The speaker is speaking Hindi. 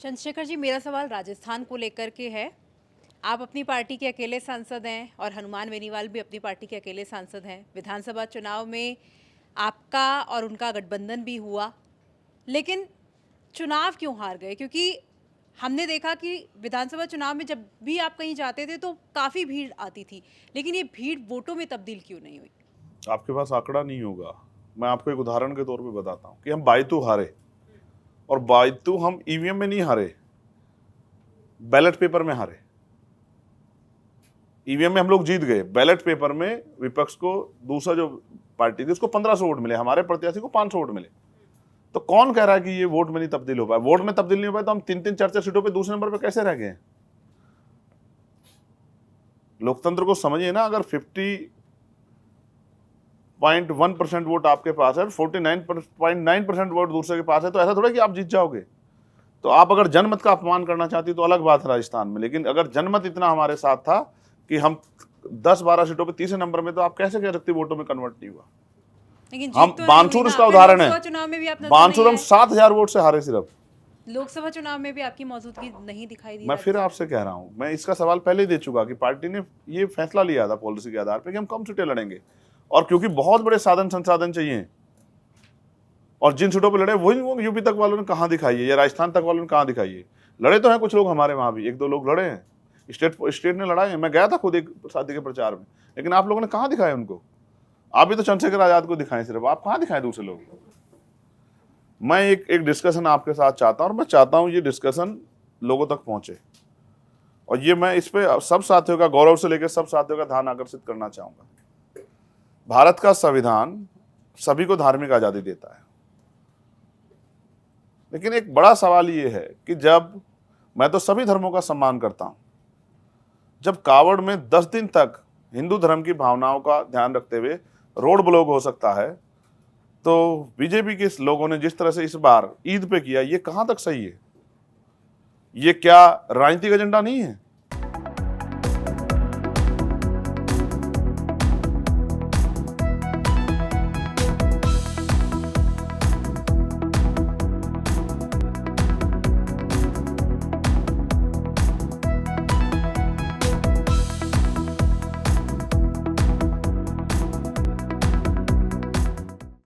चंद्रशेखर जी, मेरा सवाल राजस्थान को लेकर के है। आप अपनी पार्टी के अकेले सांसद हैं और हनुमान बेनीवाल भी अपनी पार्टी के अकेले सांसद हैं। विधानसभा चुनाव में आपका और उनका गठबंधन भी हुआ, लेकिन चुनाव क्यों हार गए? क्योंकि हमने देखा कि विधानसभा चुनाव में जब भी आप कहीं जाते थे तो काफ़ी भीड़ आती थी, लेकिन ये भीड़ वोटों में तब्दील क्यों नहीं हुई? आपके पास आंकड़ा नहीं होगा। मैं आपको एक उदाहरण के तौर पे बताता हूँ कि हम बायतू हारे, और बायतू हम ईवीएम में नहीं हारे, बैलेट पेपर में हारे। ईवीएम में हम लोग जीत गए, बैलेट पेपर में विपक्ष को, दूसरा जो पार्टी थी उसको 1500 वोट मिले, हमारे प्रत्याशी को 500 वोट मिले। तो कौन कह रहा है कि ये वोट में नहीं तब्दील हो पाया? वोट में तब्दील नहीं हो पाया तो हम 3-3 4-4 सीटों पे दूसरे नंबर पे कैसे रह गए? लोकतंत्र को समझिए ना। अगर 50.1% वोट आपके पास है, 49.9% वोट दूसरे के पास है, तो ऐसा थोड़ा कि आप जीत जाओगे। तो आप अगर जनमत का अपमान करना चाहती तो अलग बात है राजस्थान में, लेकिन अगर जनमत इतना हमारे साथ था कि हम 10-12 सीटों पे तीसरे नंबर में, तो आप कैसे कह सकते वोटों में कन्वर्ट नहीं हुआ? लेकिन हम जीत तो नहीं हुई बानसूर ना। उसका फिर उदाहरण है। लोकसभा चुनाव में भी आप नजर नहीं बानसूर हम आए। 7,000 वोट से हारे सिर्फ। लोकसभा चुनाव में भी आपकी मौजूदगी नहीं दिखाई दी मैं फिर राजस्थान आपसे कह रहा हूं, मैं इसका सवाल पहले ही दे चुका कि पार्टी ने ये फैसला लिया था पॉलिसी के आधार पर कि हम कम सीटें लड़ेंगे, और क्योंकि बहुत बड़े साधन संसाधन चाहिए, और जिन सीटों पर लड़े वही वो यूपी तक वालों ने कहाँ दिखाई है या राजस्थान तक वालों ने कहाँ दिखाई है। लड़े तो हैं कुछ लोग, हमारे वहां भी 1-2 लोग लड़े हैं, स्टेट ने लड़ा है। मैं गया था खुद एक शादी के प्रचार में, लेकिन आप लोगों ने कहाँ दिखाया उनको? आप भी तो चंद्रशेखर आजाद को दिखाएं, सिर्फ आप कहाँ दिखाएं दूसरे लोग? मैं एक डिस्कशन आपके साथ चाहता हूं, और मैं चाहता हूं ये डिस्कशन लोगों तक पहुंचे, और ये मैं इस पे सब साथियों का, गौरव से लेकर सब साथियों का ध्यान आकर्षित करना चाहूंगा। भारत का संविधान सभी को धार्मिक आजादी देता है, लेकिन एक बड़ा सवाल ये है कि जब, मैं तो सभी धर्मों का सम्मान करता हूं, जब कावड़ में 10 दिन तक हिंदू धर्म की भावनाओं का ध्यान रखते हुए रोड ब्लॉक हो सकता है, तो बीजेपी के लोगों ने जिस तरह से इस बार ईद पे किया, ये कहां तक सही है? ये क्या राजनीतिक एजेंडा नहीं है?